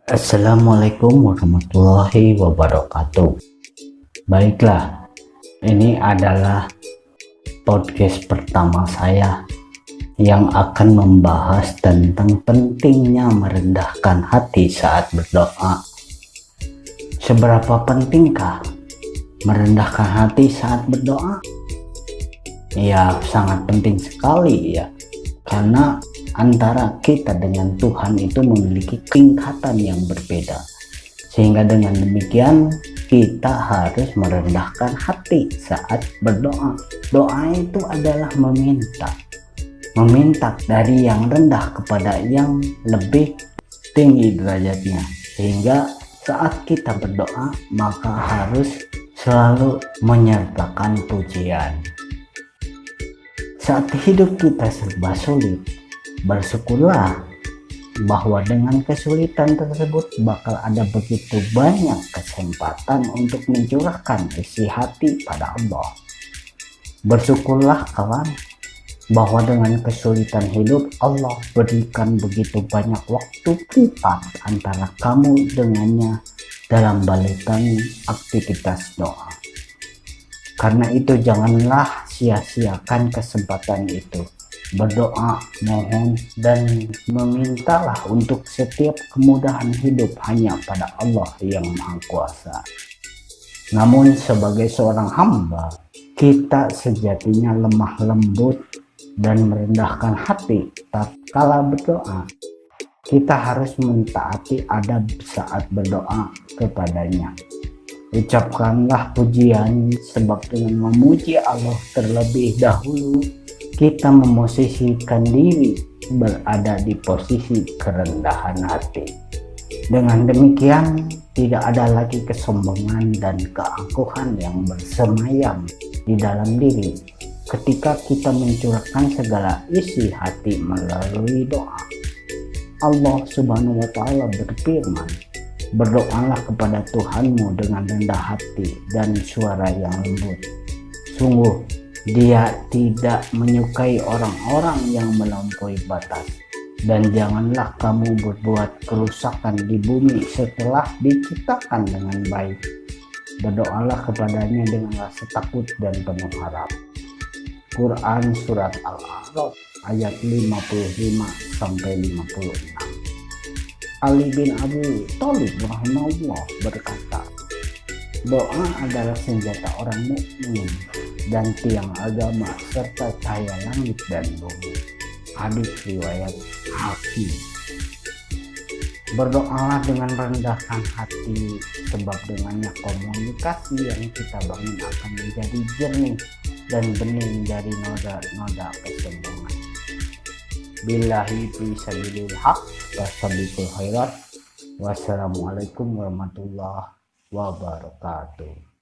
Assalamualaikum warahmatullahi wabarakatuh. Baiklah, ini adalah podcast pertama saya yang akan membahas tentang pentingnya merendahkan hati saat berdoa. Seberapa pentingkah merendahkan hati saat berdoa? Ya, sangat penting sekali ya. Karena antara kita dengan Tuhan itu memiliki tingkatan yang berbeda, sehingga dengan demikian kita harus merendahkan hati saat berdoa. Doa itu adalah meminta dari yang rendah kepada yang lebih tinggi derajatnya, sehingga saat kita berdoa maka harus selalu menyertakan pujian. Saat hidup kita serba sulit, bersyukurlah bahwa dengan kesulitan tersebut bakal ada begitu banyak kesempatan untuk mencurahkan isi hati pada Allah. Bersyukurlah kawan, bahwa dengan kesulitan hidup Allah berikan begitu banyak waktu privat antara kamu dengannya dalam balikan aktivitas doa. Karena itu janganlah sia-siakan kesempatan itu. Berdoa, mohon, dan memintalah untuk setiap kemudahan hidup hanya pada Allah yang Maha Kuasa. Namun sebagai seorang hamba, kita sejatinya lemah lembut dan merendahkan hati tatkala berdoa. Kita harus mentaati adab saat berdoa kepadanya. Ucapkanlah pujian, sebab dengan memuji Allah terlebih dahulu kita memosisikan diri berada di posisi kerendahan hati. Dengan demikian tidak ada lagi kesombongan dan keangkuhan yang bersemayam di dalam diri ketika kita mencurahkan segala isi hati melalui doa. Allah Subhanahu wa Ta'ala berfirman, "Berdoalah kepada Tuhanmu dengan rendah hati dan suara yang lembut. Sungguh, Dia tidak menyukai orang-orang yang melampaui batas. Dan janganlah kamu berbuat kerusakan di bumi setelah diciptakan dengan baik. Berdoalah kepadanya dengan rasa takut dan penuh harap." Quran Surat Al-A'raf ayat 55-56. Ali bin Abi Thalib rahimahullah berkata, "Doa adalah senjata orang mukmin dan tiang agama serta cahaya langit dan bumi." Hadis riwayat Hakim. Berdoalah dengan merendahkan hati, sebab dengannya komunikasi yang kita bangun akan menjadi jernih dan bening dari noda-noda kesombongan. Billahi fi sabilil haq wasabiqul khairat. Wassalamualaikum warahmatullahi wabarakatuh.